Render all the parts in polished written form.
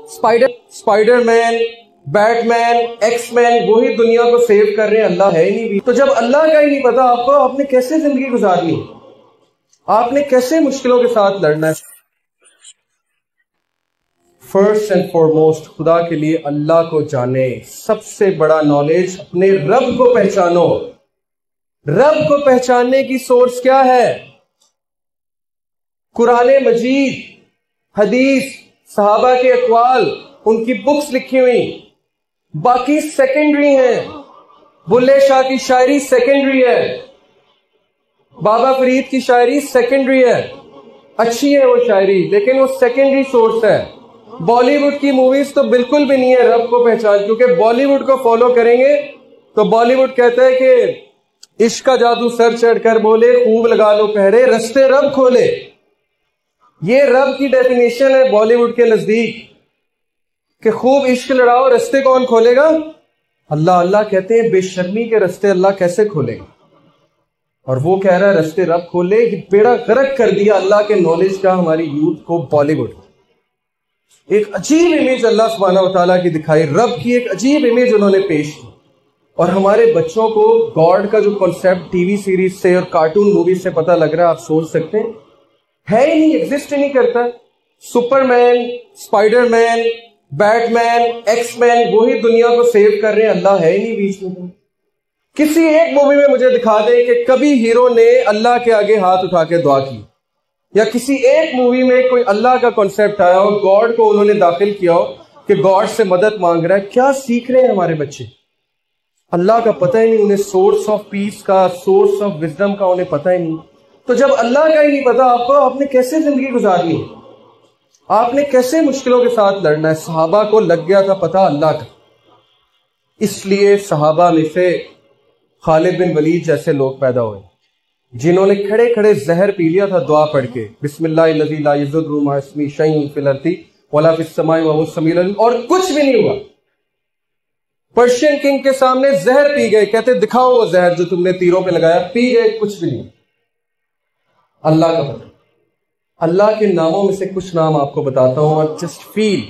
Spider man, Batman, X Men वही दुनिया को सेव कर रहे हैं, अल्लाह है ही नहीं। तो जब अल्लाह का ही नहीं पता आपको, आपने कैसे जिंदगी गुजारनी, आपने कैसे मुश्किलों के साथ लड़ना है। फर्स्ट एंड फॉरमोस्ट खुदा के लिए अल्लाह को जाने, सबसे बड़ा नॉलेज अपने रब को पहचानो। रब को पहचानने की सोर्स क्या है? कुरान मजीद, हदीस, सहाबा के अक़वाल, उनकी बुक्स लिखी हुई, बाकी सेकेंडरी हैं। बुल्ले शाह की शायरी सेकेंडरी है, बाबा फरीद की शायरी सेकेंडरी है, अच्छी है वो शायरी, लेकिन वो सेकेंडरी सोर्स है। बॉलीवुड की मूवीज तो बिल्कुल भी नहीं है रब को पहचान, क्योंकि बॉलीवुड को फॉलो करेंगे तो बॉलीवुड कहता है कि इश्क का जादू सर चढ़ कर बोले, खूब लगा लो पहरे, रस्ते रब खोले। ये रब की डेफिनेशन है बॉलीवुड के नजदीक कि खूब इश्क लड़ाओ, रस्ते कौन खोलेगा? अल्लाह। अल्लाह कहते हैं बेशर्मी के रस्ते अल्लाह कैसे खोलेगा? और वो कह रहा है रस्ते रब खोले। कि बेड़ा गर्क कर दिया अल्लाह के नॉलेज का हमारी यूथ को। बॉलीवुड एक अजीब इमेज अल्लाह सुब्हानहू व तआला की दिखाई, रब की एक अजीब इमेज उन्होंने पेश की, और हमारे बच्चों को गॉड का जो कॉन्सेप्ट टीवी सीरीज से और कार्टून मूवी से पता लग रहा है, आप सोच सकते हैं, है ही नहीं, एग्जिस्ट ही नहीं करता। सुपरमैन, स्पाइडरमैन, बैटमैन, एक्समैन वही दुनिया को सेव कर रहे हैं, अल्लाह है ही नहीं बीच में। किसी एक मूवी में मुझे दिखा दे कि कभी हीरो ने अल्लाह के आगे हाथ उठा के दुआ की, या किसी एक मूवी में कोई अल्लाह का कॉन्सेप्ट आया हो, गॉड को उन्होंने दाखिल किया हो कि गॉड से मदद मांग रहा है। क्या सीख रहे हैं हमारे बच्चे? अल्लाह का पता ही नहीं उन्हें, सोर्स ऑफ पीस का, सोर्स ऑफ विजडम का उन्हें पता ही नहीं। तो जब अल्लाह का ही नहीं पता आपको, आपने कैसे जिंदगी गुजारनी, आपने कैसे मुश्किलों के साथ लड़ना है। सहाबा को लग गया था पता अल्लाह का, इसलिए सहाबा में से खालिद बिन वलीद जैसे लोग पैदा हुए, जिन्होंने खड़े खड़े जहर पी लिया था दुआ पढ़ के, बिस्मिल्लाहिल्लज़ी ला यज़ुर्रु मा इस्मिही शैउन फिल अर्ज़ि वला फिस समाई व हुवस समीउल अलीम, और कुछ भी नहीं हुआ। पर्शियन किंग के सामने जहर पी गए, कहते दिखाओ वो जहर जो तुमने तीरों पे लगाया, पी गए, कुछ भी नहीं। अल्लाह का पता। अल्लाह के नामों में से कुछ नाम आपको बताता हूं, और जस्ट फील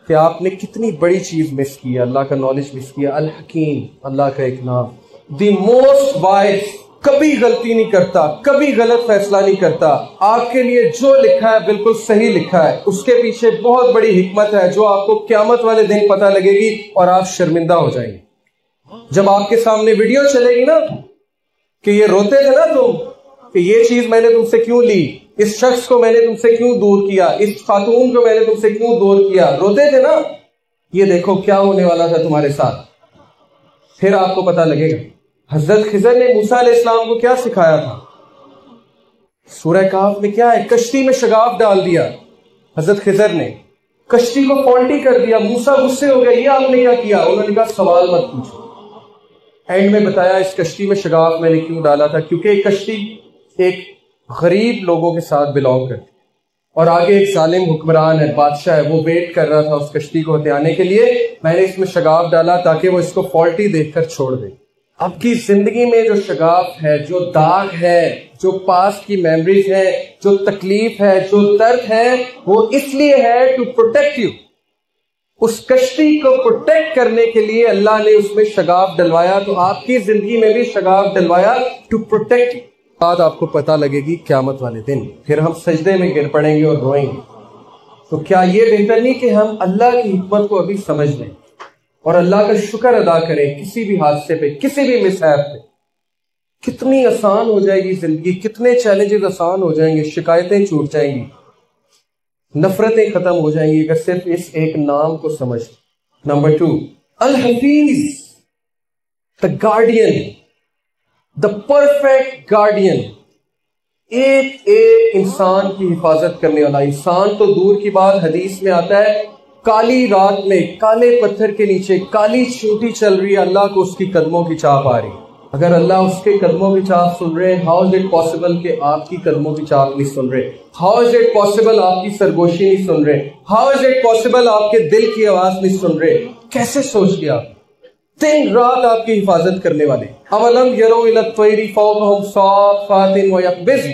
कि आपने कितनी बड़ी चीज मिस की है, अल्लाह का नॉलेज मिस किया। अल हकीम, अल्लाह का एक नाम, द मोस्ट वाइज, कभी गलती नहीं करता, कभी गलत फैसला नहीं करता, आपके लिए जो लिखा है बिल्कुल सही लिखा है, उसके पीछे बहुत बड़ी हिकमत है जो आपको क़यामत वाले दिन पता लगेगी और आप शर्मिंदा हो जाएंगे। जब आपके सामने वीडियो चलेगी ना कि ये रोते थे ना तुम कि ये चीज मैंने तुमसे क्यों ली, इस शख्स को मैंने तुमसे क्यों दूर किया, इस खातून को मैंने तुमसे क्यों दूर किया, रोते थे ना, ये देखो क्या होने वाला था तुम्हारे साथ, फिर आपको पता लगेगा। हजरत खिजर ने मूसा अलैहिस्सलाम को क्या सिखाया था? सूरह काफ में क्या है? कश्ती में शगाफ डाल दिया हजरत खिजर ने, कश्ती को फॉल्टी कर दिया। मूसा गुस्से हो गया, ये आपने क्या किया? उन्होंने कहा सवाल मत पूछो। एंड में बताया इस कश्ती में शगाफ मैंने क्यों डाला था, क्योंकि एक कश्ती एक गरीब लोगों के साथ बिलोंग करती, और आगे एक जालिम हुक्मरान है, बादशाह है, वो वेट कर रहा था उस कश्ती को हथियाने के लिए। मैंने इसमें शगाफ डाला ताकि वो इसको फॉल्टी देखकर छोड़ दे। आपकी जिंदगी में जो शगाफ है, जो दाग है, जो पास्ट की मेमोरीज है, जो तकलीफ है, जो दर्द है, वो इसलिए है टू प्रोटेक्ट यू। उस कश्ती को प्रोटेक्ट करने के लिए अल्लाह ने उसमें शगाफ डलवाया, तो आपकी जिंदगी में भी शगाफ डलवाया टू प्रोटेक्ट यू। बाद आपको पता लगेगी क़यामत वाले दिन, फिर हम सजदे में गिर पड़ेंगे और रोएंगे। तो क्या ये बेहतर नहीं कि हम अल्लाह की हिकमत को अभी समझ लें और अल्लाह का शुक्र अदा करें किसी भी हादसे पे, किसी भी मिसहैप पे। कितनी आसान हो जाएगी जिंदगी, कितने चैलेंजेस आसान हो जाएंगे, शिकायतें छूट जाएंगी, नफरतें खत्म हो जाएंगी अगर सिर्फ इस एक नाम को समझ। Number 2, Al Hafiz, the guardian, the perfect guardian, एक एक इंसान की हिफाजत करने वाला। इंसान तो दूर की बात, हदीस में आता है काली रात में काले पत्थर के नीचे काली चींटी चल रही है, अल्लाह को उसकी कदमों की चाप आ रही। अगर अल्लाह उसके कदमों की चाप सुन रहे, हाउ इज इट पॉसिबल कि आपकी कदमों की चाप नहीं सुन रहे? हाउ इज इट पॉसिबल आपकी सरगोशी नहीं सुन रहे? हाउ इज इट पॉसिबल आपके दिल की आवाज नहीं सुन रहे? कैसे सोच लिया? दिन रात आपकी हिफाजत करने वाले। अवलम यरो इला त्वैरी फौकहुम साफ़ातिन व यक़बिज़,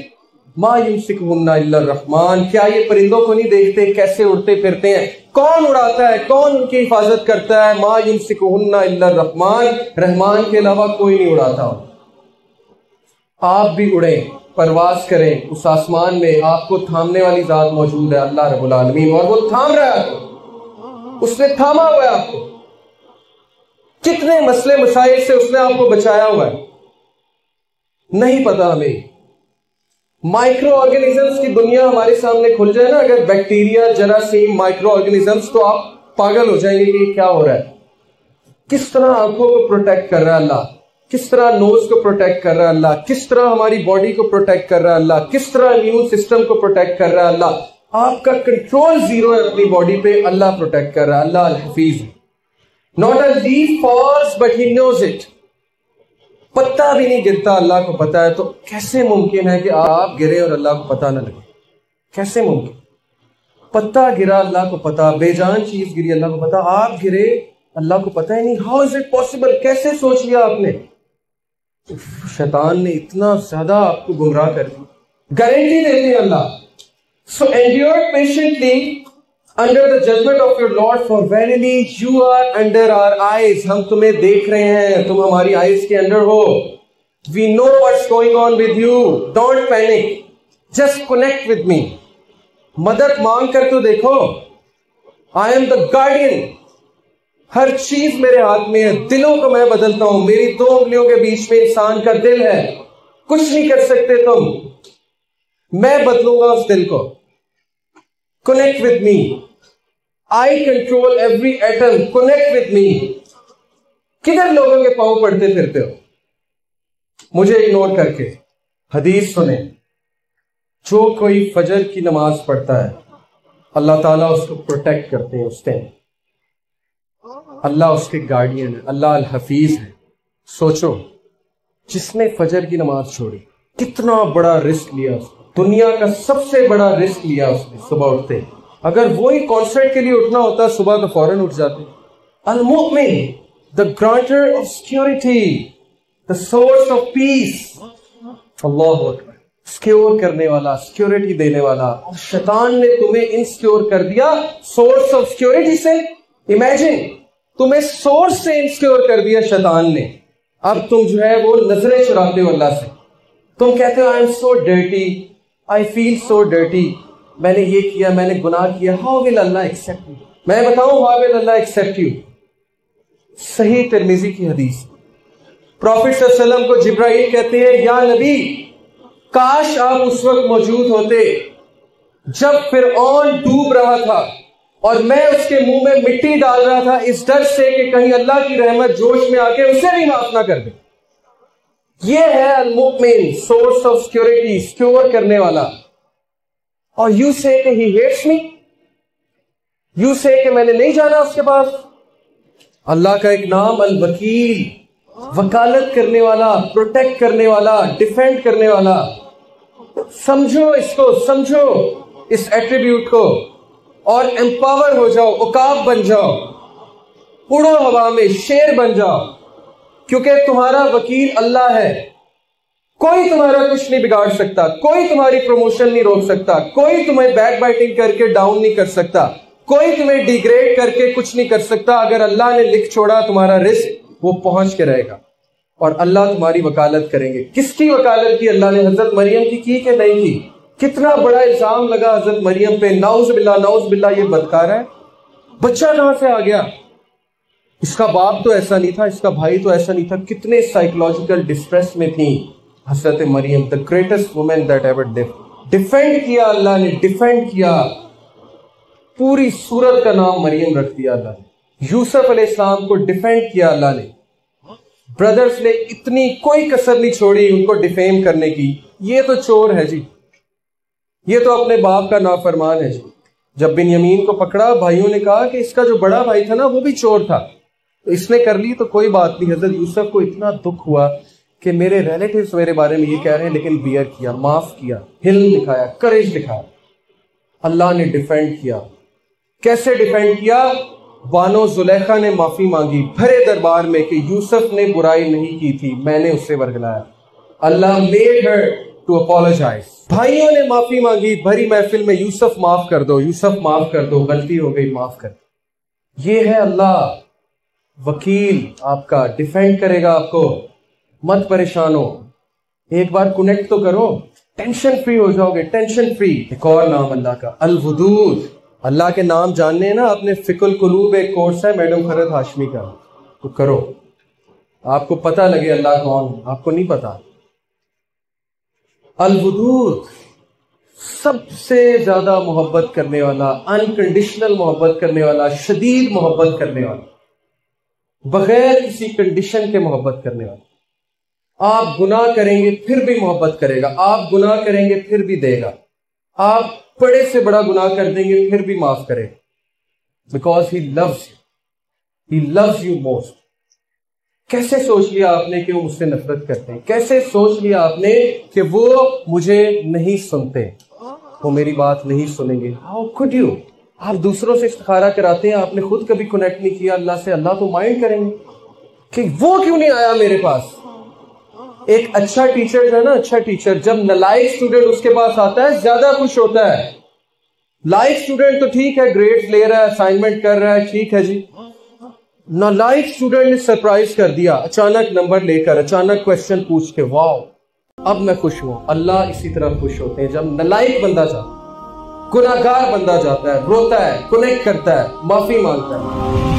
मा युमसिकुहुन्ना इल्ला रहमान, क्या ये परिंदों को नहीं देखते कैसे उड़ते फिरते हैं? कौन उड़ाता है, कौन उनकी हिफाजत करता है? मा युमसिकुहुन्ना इल्ला रहमान, रहमान के अलावा कोई नहीं उड़ाता। आप भी उड़ें, परवाज करें उस आसमान में, आपको थामने वाली जात मौजूद है, अल्लाह रब्बुल आलमीन, और वो थाम रहा है आपको, उसने थामा हुआ है आपको। कितने मसले मसाइल से उसने आपको बचाया हुआ है, नहीं पता हमें। माइक्रो ऑर्गेनिजम्स की दुनिया हमारे सामने खुल जाए ना, अगर बैक्टीरिया, जरासीम, माइक्रो ऑर्गेनिजम्स, तो आप पागल हो जाएंगे कि क्या हो रहा है। किस तरह आंखों को प्रोटेक्ट कर रहा है अल्लाह, किस तरह नोज को प्रोटेक्ट कर रहा है अल्लाह, किस तरह हमारी बॉडी को प्रोटेक्ट कर रहा है अल्लाह, किस तरह इम्यून सिस्टम को प्रोटेक्ट कर रहा है अल्लाह। आपका कंट्रोल जीरो है अपनी बॉडी पे, अल्लाह प्रोटेक्ट कर रहा है, अल्लाह अल हफीज। Not a leaf falls but he knows it, पत्ता भी नहीं गिरता, अल्लाह को पता है। तो कैसे मुमकिन है कि आप गिरे और अल्लाह को पता ना लगे? कैसे मुमकिन? पत्ता गिरा, अल्लाह को पता, बेजान चीज गिरी, अल्लाह को पता, आप गिरे, अल्लाह को पता ही नहीं। How is it possible? कैसे सोच लिया आपने? शैतान ने इतना ज्यादा आपको गुमराह कर दिया। गारंटी देते हैं अल्लाह, so endure patiently under the judgment of your lord, for verily you are under our eyes, हम तुम्हें देख रहे हैं, तुम हमारी आईज के अंडर हो। We know what's going on with you, don't panic, just connect with me. मदद मांग कर तो देखो, आई एम द गार्डियन, हर चीज मेरे हाथ में है, दिलों को मैं बदलता हूं, मेरी दो उंगलियों के बीच में इंसान का दिल है, कुछ नहीं कर सकते तुम, मैं बदलूंगा उस दिल को। Connect with me, I control every atom, connect with मी। किधर लोगों के पांव पड़ते फिरते हो मुझे इग्नोर करके? हदीस सुने, जो कोई फजर की नमाज पढ़ता है अल्लाह ताला उसको प्रोटेक्ट करते हैं उस टाइम, अल्लाह उसके गार्डियन है, अल्लाह अल हफीज है। सोचो, जिसने फजर की नमाज छोड़ी, कितना बड़ा रिस्क लिया उसने, दुनिया का सबसे बड़ा रिस्क लिया उसने सुबह उठते। अगर वही कॉन्सर्ट के लिए उठना होता सुबह तो फौरन उठ जाते। अल मुमिन, the grantor of security, the source of peace, अल्लाहु अकबर, सिक्योर करने वाला, सिक्योरिटी देने वाला। और शैतान ने तुम्हें इनसिक्योर कर दिया सोर्स ऑफ सिक्योरिटी से। इमेजिन, तुम्हें सोर्स से इनसिक्योर कर दिया शैतान ने। अब तुम जो है वो नजरें चुराते हो अल्लाह से, तुम कहते हो I am so dirty, I feel so dirty, मैंने ये किया, मैंने गुनाह किया, how will Allah accept you? मैं बताऊं how will Allah accept you? सही तिरमिजी की हदीस, प्रॉफिट सल्लल्लाहु अलैहि वसल्लम को जिब्राइल कहते हैं, या नबी, काश आप उस वक्त मौजूद होते जब फिरऔन डूब रहा था और मैं उसके मुंह में मिट्टी डाल रहा था, इस डर से कि कहीं अल्लाह की रहमत जोश में आके उसे भी माफ ना कर दे। ये है अल मुमिन, सोर्स ऑफ सिक्योरिटी, सिक्योर करने वाला। और यू से कि ही हेट्स मी, यू से कि मैंने नहीं जाना उसके पास। अल्लाह का एक नाम अल वकील, वकालत करने वाला, प्रोटेक्ट करने वाला, डिफेंड करने वाला। समझो इसको, समझो इस एट्रीब्यूट को और एम्पावर हो जाओ, उकाब बन जाओ, उड़ो हवा में, शेर बन जाओ, क्योंकि तुम्हारा वकील अल्लाह है। कोई तुम्हारा कुछ नहीं बिगाड़ सकता, कोई तुम्हारी प्रमोशन नहीं रोक सकता, कोई तुम्हें बैक बाइटिंग करके डाउन नहीं कर सकता, कोई तुम्हें डिग्रेड करके कुछ नहीं कर सकता। अगर अल्लाह ने लिख छोड़ा तुम्हारा रिस्क, वो पहुंच के रहेगा और अल्लाह तुम्हारी वकालत करेंगे। किसकी वकालत की अल्लाह ने? हजरत मरियम की कि नहीं की? कितना बड़ा इल्जाम लगा हजरत मरियम पे, नाउज बिल्ला, ये बदकार है। बच्चा कहां से आ गया? इसका बाप तो ऐसा नहीं था, इसका भाई तो ऐसा नहीं था। कितने साइकोलॉजिकल डिस्ट्रेस में थी Hazrat Maryam, the greatest women that ever lived. Defend किया अल्लाह ने, डिफेंड किया। पूरी सूरत का नाम मरियम रख दिया अल्लाह ने। यूसुफ अलैहिस्सलाम को डिफेंड किया अल्लाह ने। ब्रदर्स ने इतनी कोई कसर नहीं छोड़ी उनको डिफेम करने की। ये तो चोर है जी, ये तो अपने बाप का नाफरमान है जी। जब बिन्यामीन को पकड़ा, भाइयों ने कहा कि इसका जो बड़ा भाई था ना, वो भी चोर था, तो इसने कर ली तो कोई बात नहीं। हजरत यूसुफ को इतना दुख हुआ कि मेरे रिलेटिव्स मेरे बारे में ये कह रहे हैं, लेकिन बियर किया, माफ किया, हिल्म दिखाया, करेज दिखाया। अल्लाह ने डिफेंड किया। कैसे डिफेंड किया? बानो जुलेखा ने माफी मांगी भरे दरबार में कि यूसुफ ने बुराई नहीं की थी, मैंने उससे वर्गलाया। अल्लाह मेड हर to apologize. भाइयों ने माफी मांगी भरी महफिल में, यूसुफ माफ कर दो, यूसुफ माफ कर दो, गलती हो गई माफ कर दो। ये है अल्लाह, वकील आपका, डिफेंड करेगा आपको। मत परेशान हो, एक बार कनेक्ट तो करो, टेंशन फ्री हो जाओगे, टेंशन फ्री। एक और नाम अल्लाह का, अल वदूद। अल्लाह के नाम जानने ना, अपने फिकुल कुलूब एक कोर्स है मैडम खरद हाशमी का, तो करो, आपको पता लगे अल्लाह कौन, आपको नहीं पता। अल वदूद, सबसे ज्यादा मोहब्बत करने वाला, अनकंडीशनल मोहब्बत करने वाला, शदीद मोहब्बत करने वाला, बगैर किसी कंडीशन के मोहब्बत करने वाला। आप गुनाह करेंगे फिर भी मोहब्बत करेगा, आप गुनाह करेंगे फिर भी देगा, आप बड़े से बड़ा गुनाह कर देंगे फिर भी माफ करेगा, because he loves you, he loves you most. कैसे सोच लिया आपने कि वो मुझसे नफरत करते हैं? कैसे सोच लिया आपने कि वो मुझे नहीं सुनते, वो मेरी बात नहीं सुनेंगे? How could you? आप दूसरों से इस्तिखारा कराते हैं, आपने खुद कभी कनेक्ट नहीं किया अल्लाह से। अल्लाह तो माइंड करेंगे कि वो क्यों नहीं आया मेरे पास। एक अच्छा टीचर है ना, अच्छा टीचर, जब नालायक स्टूडेंट उसके पास आता है ज्यादा खुश होता है। लाइक स्टूडेंट तो ठीक है, ग्रेड्स ले रहा है, असाइनमेंट कर रहा है, ठीक है जी। नालायक स्टूडेंट ने सरप्राइज कर दिया, अचानक नंबर लेकर, अचानक क्वेश्चन पूछ के, वाह अब मैं खुश हूं। अल्लाह इसी तरह खुश होते हैं जब नालायक बंदा जाता है, गुनाहगार बंदा जाता है, रोता है, कनेक्ट करता है, माफी मांगता है।